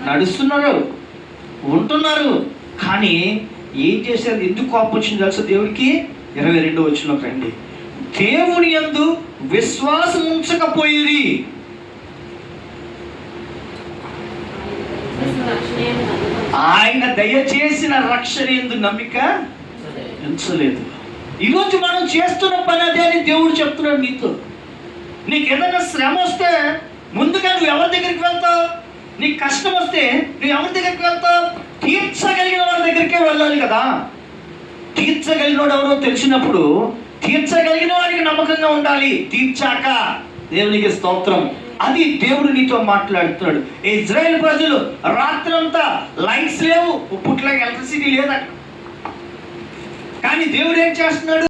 నడుస్తున్నారు, ఉంటున్నారు, కానీ ఏం చేశారు? ఎందుకు కోపం వచ్చింది తెలుసా దేవుడికి? 22వ వచనంలోకి రండి. దేవుని యందు విశ్వాసం ఉంచకపోయిరి. ఆయన దయచేసిన రక్షణ యందు నమ్మిక ఉంచలేదు. ఈరోజు మనం చేస్తున్న పని అదే అని దేవుడు చెప్తున్నాడు నీతో. నీకు ఏదైనా శ్రమ వస్తే ముందుగా నువ్వు ఎవరి దగ్గరికి వెళ్తావు? నీకు కష్టం వస్తే నువ్వు ఎవరి దగ్గరికి వెళ్తావు? తీర్చగలిగిన వారి దగ్గరికే వెళ్ళాలి కదా. తీర్చగలిగిన వాడు ఎవరో తెలిసినప్పుడు తీర్చగలిగిన వారికి నమ్మకంగా ఉండాలి. తీర్చాక దేవునికి స్తోత్రం. అది దేవుడు నీతో మాట్లాడుతున్నాడు. ఇజ్రాయెల్ ప్రజలు రాత్రంతా లైట్స్ లేవు, పుట్ల ఎలక్ట్రిసిటీ లేదట, కానీ దేవుడు ఏం చేస్తున్నాడు?